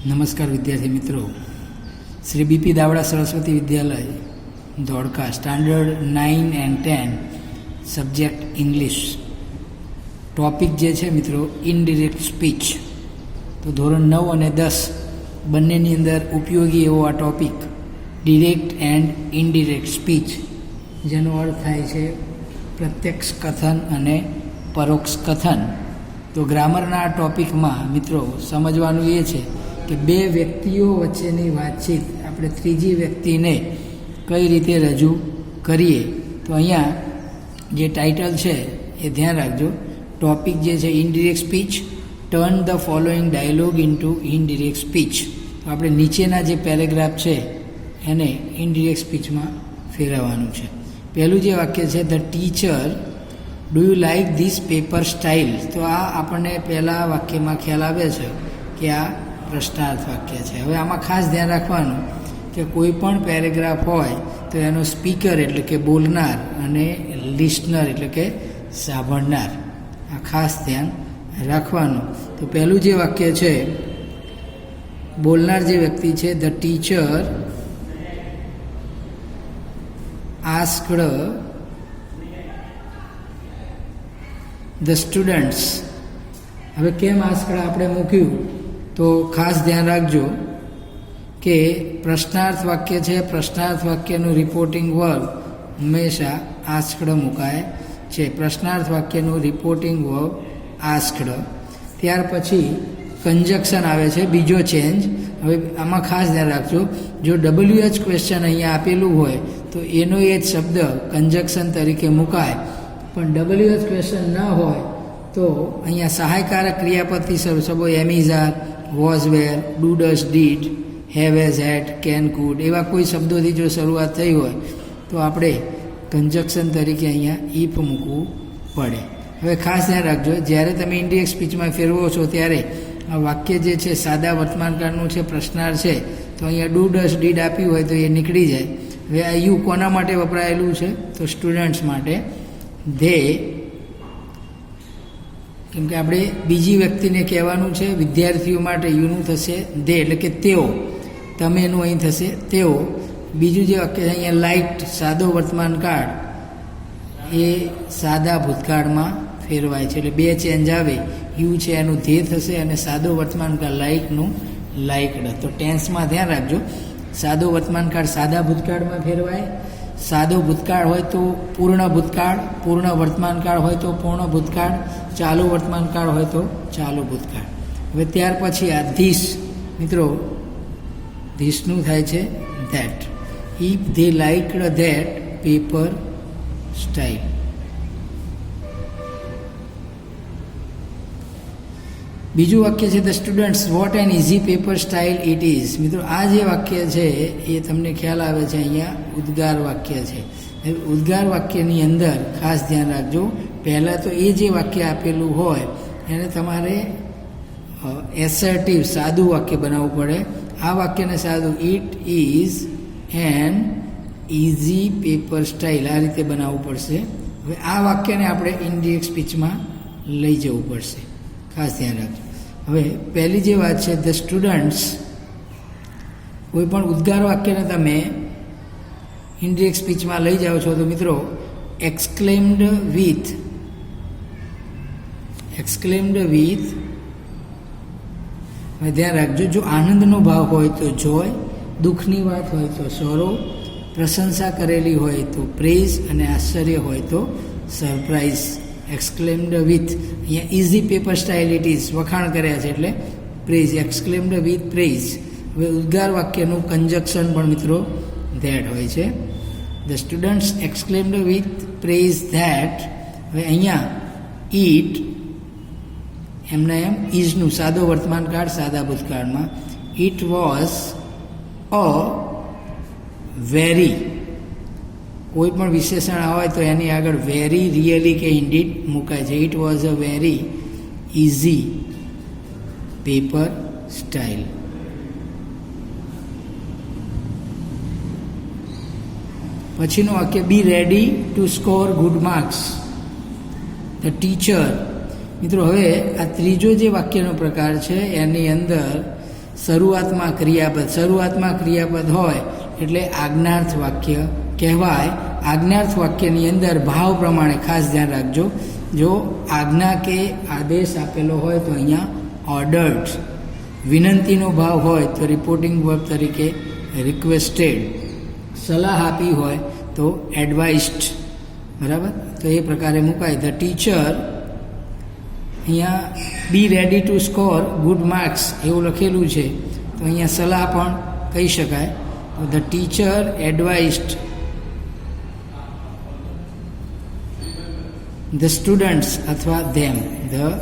નમસ્કાર વિદ્યાર્થી મિત્રો, Shri BP Davda Saraswati Vidyalaya Dholka standard 9 and 10 subject English. Topic જે છે મિત્રો ઇનડિરેક્ટ સ્પીચ. તો ધોરણ 9 અને 10 બંનેની અંદર ઉપયોગી એવો આ topic direct and indirect speech, જેનો અર્થ થાય છે પ્રત્યક્ષ કથન અને પરોક્ષ કથન. તો ગ્રામરના આ ટોપિકમાં મિત્રો સમજવાનું એ છે કે બે વ્યક્તિઓ વચ્ચેની વાતચીત આપણે ત્રીજી વ્યક્તિને કઈ રીતે રજૂ કરીએ. તો અહીંયા જે ટાઇટલ છે એ ધ્યાન રાખજો. ટોપિક જે છે indirect speech, turn the following dialogue into indirect speech. તો આપણે નીચેના જે પેરેગ્રાફ છે એને ઇનડિરેક્ટ સ્પીચમાં ફેરવવાનું છે. પહેલું જે વાક્ય છે the teacher do you like this paper style. તો આ આપણને પહેલાં વાક્યમાં ખ્યાલ આવે છે કે આ પ્રશ્નાર્થ વાક્ય છે. હવે આમાં ખાસ ધ્યાન રાખવાનું કે કોઈ પણ પેરેગ્રાફ હોય તો એનો સ્પીકર એટલે કે બોલનાર અને લિસનર એટલે કે સાંભળનાર, આ ખાસ ધ્યાન રાખવાનું. તો પહેલું જે વાક્ય છે, બોલનાર જે વ્યક્તિ છે the teacher asked the students. હવે કેમ આસ્ક્ડ આપણે મૂક્યું તો ખાસ ધ્યાન રાખજો કે પ્રશ્નાર્થ વાક્ય છે, પ્રશ્નાર્થ વાક્યનું રિપોર્ટિંગ વર્બ હંમેશા આસ્ક્ડ મુકાય છે. પ્રશ્નાર્થ વાક્યનું રિપોર્ટિંગ વર્બ આસ્ક્ડ. ત્યાર પછી કંજક્શન આવે છે, બીજો ચેન્જ. હવે આમાં ખાસ ધ્યાન રાખજો, જો WH ક્વેશ્ચન અહીંયા આપેલું હોય તો એનો એ જ શબ્દ કંજક્શન તરીકે મુકાય, પણ WH ક્વેશ્ચન ન હોય તો અહીંયા સહાયકારક ક્રિયાપદથી શરૂ શબ્દો am is are, was were, do does did, have has had, can could એવા કોઈ શબ્દોથી જો શરૂઆત થઈ હોય તો આપણે કંજક્શન તરીકે અહીંયા ઇફ મૂકવું પડે. હવે ખાસ ધ્યાન રાખજો, જ્યારે તમે ઇનડિરેક્ટ સ્પીચમાં ફેરવો છો ત્યારે આ વાક્ય જે છે સાદા વર્તમાનકાળનું છે, પ્રશ્નાર છે, તો અહીંયા ડુ ડઝ ડીડ આપ્યું હોય તો એ નીકળી જાય. હવે આ યુ કોના માટે વપરાયેલું છે તો સ્ટુડન્ટ્સ માટે. ધે, કેમ કે આપણે બીજી વ્યક્તિને કહેવાનું છે, વિદ્યાર્થીઓ માટે યુનું થશે ધે એટલે કે તેઓ, તમે એનું અહીં થશે તેઓ. બીજું જે વાક્ય અહીંયા લાઇક્ડ, સાદો વર્તમાનકાળ એ સાદા ભૂતકાળમાં ફેરવાય છે, એટલે બે ચેન્જ આવે. યુ છે એનું ધે થશે અને સાદો વર્તમાનકાળ લાઇકનું લાઇક્ડ. તો ટેન્સમાં ધ્યાન રાખજો, સાદો વર્તમાનકાળ સાદા ભૂતકાળમાં ફેરવાય, સાદો ભૂતકાળ હોય તો પૂર્ણ ભૂતકાળ, પૂર્ણ વર્તમાનકાળ હોય તો પૂર્ણ ભૂતકાળ, ચાલુ વર્તમાનકાળ હોય તો ચાલુ ભૂતકાળ. હવે ત્યાર પછી આ ધીસ, મિત્રો ધીસનું થાય છે that. If they લાઇક્ડ that paper style. બીજું વાક્ય છે the students what an easy paper style it is. મિત્રો આ જે વાક્ય છે એ તમને ખ્યાલ આવે છે અહીંયા ઉદ્ગાર વાક્ય છે. ઉદ્ગાર વાક્યની અંદર ખાસ ધ્યાન રાખજો, પહેલાં તો એ જે વાક્ય આપેલું હોય એને તમારે એસર્ટિવ સાદું વાક્ય બનાવવું પડે. આ વાક્યને સાદું it is an easy paper style આ રીતે બનાવવું પડશે. હવે આ વાક્યને આપણે ઇનડિરેક્ટ સ્પીચમાં લઈ જવું પડશે, ખાસ ધ્યાન રાખજો. હવે પહેલી જે વાત છે ધ સ્ટુડન્ટ્સ, કોઈ પણ ઉદ્ગાર વાક્યને તમે ઇનડિરેક્ટ સ્પીચમાં લઈ જાઓ છો તો મિત્રો એક્સક્લેમ્ડ વિથ હવે ધ્યાન રાખજો, જો આનંદનો ભાવ હોય તો જોય, દુઃખની વાત હોય તો સોરો, પ્રશંસા કરેલી હોય તો પ્રેઝ અને આશ્ચર્ય હોય તો સરપ્રાઇઝ. એક્સક્લેમ્ડ વિથ, અહીંયા easy paper style it is વખાણ કર્યા છે એટલે પ્રેઝ, એક્સક્લેમ્ડ વિથ પ્રેઝ. હવે ઉદ્ગાર વાક્યનું કંજક્શન પણ મિત્રો ધેટ હોય છે. The students exclaimed with praise that. હવે અહીંયા ઇટ એમના એમ ઇઝનું સાદો વર્તમાનકાળ સાદા ભૂતકાળમાં. ઇટ વોઝ અ વેરી, કોઈ પણ વિશેષણ હોય તો એની આગળ વેરી, રિયલી કે ઇન્ડીડ મુકાય છે. It was a very easy paper style. પછીનું વાક્ય be ready to score good marks. The teacher, મિત્રો હવે આ ત્રીજો જે વાક્યનો પ્રકાર છે એની અંદર શરૂઆતમાં ક્રિયાપદ હોય એટલે આજ્ઞાર્થ વાક્ય કહેવાય. આજ્ઞાર્થ વાક્યની અંદર ભાવ પ્રમાણે ખાસ ધ્યાન રાખજો. જો આજ્ઞા કે આદેશ આપેલો હોય તો અહીંયા ઓર્ડર્ડ, વિનંતીનો ભાવ હોય તો રિપોર્ટિંગ વર્બ તરીકે રિક્વેસ્ટેડ, સલાહ આપી હોય તો એડવાઇસ્ડ. બરાબર, તો એ પ્રકારે મુકાય. ધ ટીચર, અહીંયા be ready to score good marks એવું લખેલું છે, તો અહીંયા સલાહ પણ કહી શકાય. The teacher advised the students અથવા ધેમ, ધ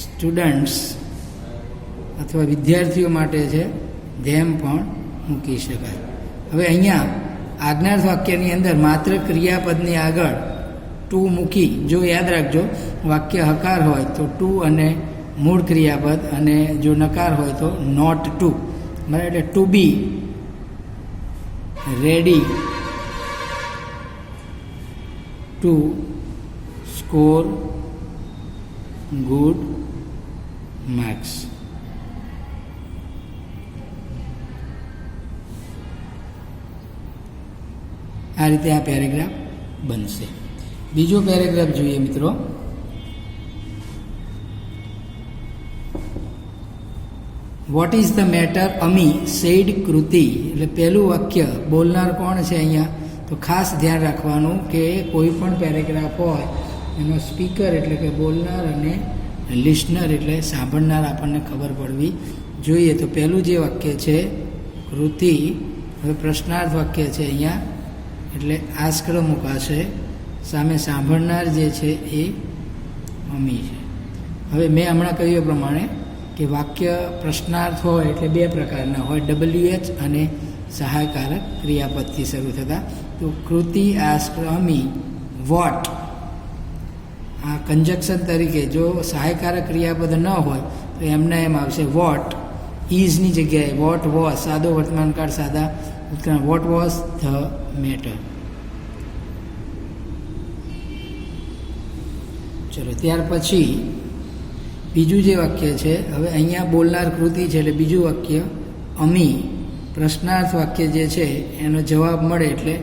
સ્ટુડન્ટ્સ અથવા વિદ્યાર્થીઓ માટે છે, ધેમ પણ મૂકી શકાય. હવે અહીંયા આજ્ઞાર્થ વાક્યની અંદર માત્ર ક્રિયાપદની આગળ ટુ મૂકી, જો યાદ રાખજો વાક્ય હકાર હોય તો ટુ અને મૂળ ક્રિયાપદ, અને જો નકાર હોય તો નોટ ટુ. બરાબર, એટલે to be ready to score good marks. આ રીતે આ પેરેગ્રાફ બનશે. બીજો પેરેગ્રાફ જોઈએ મિત્રો. What is the matter Ami said Kriti. એટલે પહેલું વાક્ય બોલનાર કોણ છે અહીંયા, તો ખાસ ધ્યાન રાખવાનું કે કોઈ પણ પેરેગ્રાફ હોય એનો સ્પીકર એટલે કે બોલનાર અને લિસનર એટલે સાંભળનાર આપણને ખબર પડવી જોઈએ. તો પહેલું જે વાક્ય છે કૃતિ, હવે પ્રશ્નાર્થ વાક્ય છે અહીંયા, એટલે આસ્કડ મુકાશે. સામે સાંભળનાર જે છે એ અમી છે. હવે મેં હમણાં કહ્યું એ પ્રમાણે કે વાક્ય પ્રશ્નાર્થ હોય એટલે બે પ્રકારના હોય, WH અને સહાયકારક ક્રિયાપદથી શરૂ થતા. તો કૃતિ આસ્કડ અમી વોટ, આ કંજક્શન તરીકે જો સહાયકારક ક્રિયાપદ ન હોય તો એમના એમ આવશે વોટ ઇઝની જગ્યાએ વોટ વોઝ, સાદો વર્તમાનકાળ સાદા ભૂતકાળ, વોટ વોઝ ધ મેટર. ચલો ત્યાર પછી બીજું જે વાક્ય છે, હવે અહીંયા બોલનાર કૃતિ છે એટલે બીજું વાક્ય અમી, પ્રશ્નાર્થ વાક્ય જે છે એનો જવાબ મળે એટલે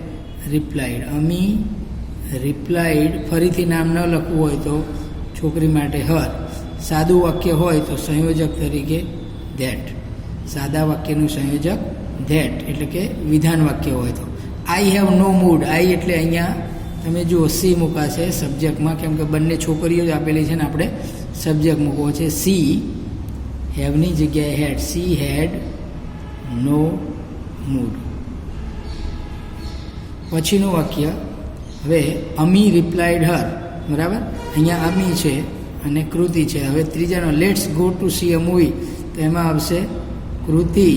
રિપ્લાઇડ. અમી રિપ્લાઇડ, ફરીથી નામ ન લખવું હોય તો છોકરી માટે હર. સાદું વાક્ય હોય તો સંયોજક તરીકે ધેટ, સાદા વાક્યનું સંયોજક ધેટ, એટલે કે વિધાન વાક્ય હોય તો. આઈ હેવ નો મૂડ, આઈ એટલે અહીંયા તમે જુઓ સી મૂકાશે સબ્જેક્ટમાં, કેમ કે બંને છોકરીઓ જ આપેલી છે ને આપણે સબ્જેક્ટ મૂકવો છે. સી હેવની જગ્યાએ હેડ, સી હેડ નો મૂડ. પછીનું વાક્ય, હવે અમી રિપ્લાઇડ હર. બરાબર, અહીંયા અમી છે અને કૃતિ છે. હવે ત્રીજાનો let's go to see a movie, તો એમાં આવશે કૃતિ.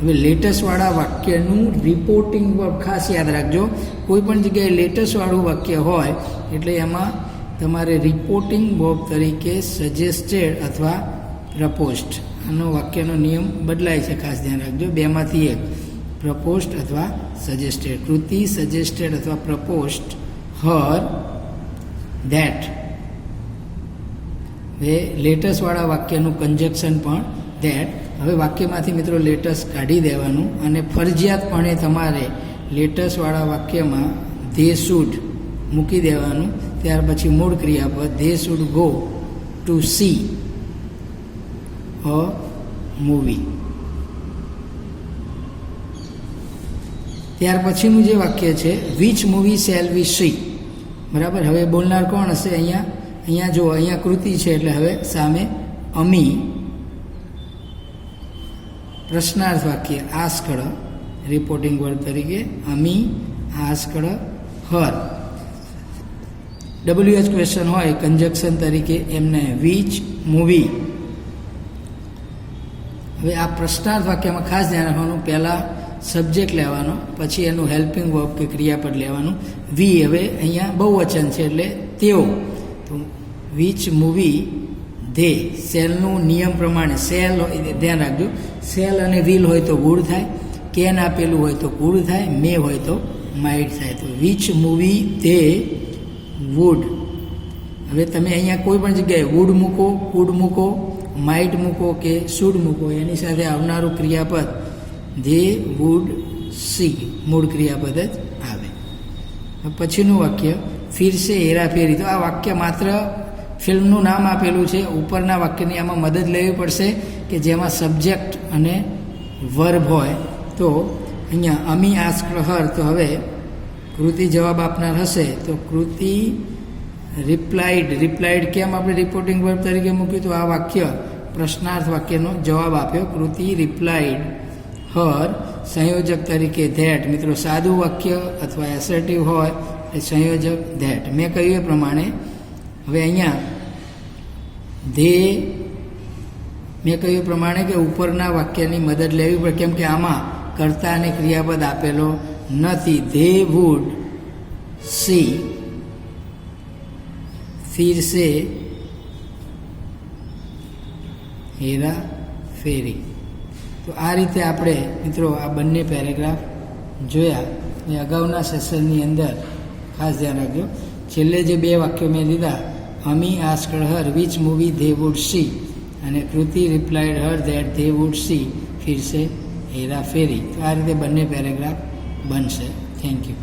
હવે લેટેસ્ટવાળા વાક્યનું રિપોર્ટિંગ વર્બ ખાસ યાદ રાખજો. કોઈ પણ જગ્યાએ લેટેસ્ટવાળું વાક્ય હોય એટલે એમાં તમારે રિપોર્ટિંગ વર્બ તરીકે સજેસ્ટેડ અથવા પ્રપોસ્ડ, આનો વાક્યનો નિયમ બદલાય છે, ખાસ ધ્યાન રાખજો. બેમાંથી એક, પ્રપોસ્ડ અથવા સજેસ્ટેડ. કૃતિ સજેસ્ટેડ અથવા પ્રપોસ્ડ હર ધેટ. હવે લેટેસ્ટવાળા વાક્યનું કંજક્શન પણ ધેટ. હવે વાક્યમાંથી મિત્રો લેટેસ્ટ કાઢી દેવાનું અને ફરજિયાતપણે તમારે લેટેસ્ટવાળા વાક્યમાં ધે શુડ મૂકી દેવાનું. ત્યાર પછી મૂળ ક્રિયાપદ they should go to see a movie. ત્યાર પછીનું જે વાક્ય છે which movie shall we C. બરાબર, હવે બોલનાર કોણ હશે અહીંયા જો અહીંયા કૃતિ છે એટલે હવે સામે અમી, પ્રશ્નાર્થ વાક્ય આસ્કડ, રિપોર્ટિંગ વર્ડ તરીકે અમી આસ્કડ હર. WH ક્વેશ્ચન હોય કંજક્શન તરીકે એમને વિચ મૂવી. હવે આ પ્રશ્નાર્થ વાક્યમાં ખાસ ધ્યાન રાખવાનું, પહેલાં સબ્જેક્ટ લેવાનો, પછી એનું હેલ્પિંગ વર્બ કે ક્રિયાપદ લેવાનું. વી, હવે અહીંયા બહુવચન છે એટલે તેઓ, તો વિચ મૂવી ધે. સેલનું નિયમ પ્રમાણે સેલ ધ્યાન રાખજો, સેલ અને વિલ હોય તો વુડ થાય, કેન આપેલું હોય તો કુડ થાય, મે હોય તો માઇટ થાય. તો વિચ મૂવી ધે વુડ. હવે તમે અહીંયા કોઈ પણ જગ્યાએ વુડ મૂકો, કુડ મૂકો, માઇટ મૂકો કે શુડ મૂકો એની સાથે આવનારું ક્રિયાપદ ધે વુડ સી મૂળ ક્રિયાપદ જ આવે. પછીનું વાક્ય ફિરસે હેરાફેરી. તો આ વાક્ય માત્ર ફિલ્મનું નામ આપેલું છે. ઉપરના વાક્યની આમાં મદદ લેવી પડશે કે જેમાં સબ્જેક્ટ અને વર્બ હોય. તો અહીંયા અમી આસ્ક્ડ હર, તો હવે કૃતિ જવાબ આપનાર હશે. તો કૃતિ રિપ્લાઇડ કેમ આપણે રિપોર્ટિંગ વર્બ તરીકે મૂક્યું? તો આ વાક્ય પ્રશ્નાર્થ વાક્યનો જવાબ આપ્યો. કૃતિ રિપ્લાઇડ હર સંયોજક તરીકે ધેટ. મિત્રો સાદું વાક્ય અથવા એસર્ટિવ હોય એ સંયોજક ધેટ. મેં કહ્યું એ પ્રમાણે હવે અહીંયા મેં કહ્યું પ્રમાણે કે ઉપરના વાક્યની મદદ લેવી પડે, કેમ કે આમાં કર્તા અને ક્રિયાપદ આપેલો નથી. ધે વુડ સી फिर से हेरा फेरी. તો આ રીતે આપણે મિત્રો આ બંને પેરેગ્રાફ જોયા. એ અગાઉના સેશનની અંદર ખાસ ધ્યાન રાખજો. છેલ્લે જે બે વાક્યો મેં લીધા, Ami asked her which movie they would see અને Kriti replied her that they would see Phir Se Hera Pheri. તો આ રીતે બંને પેરેગ્રાફ બનશે. Thank you.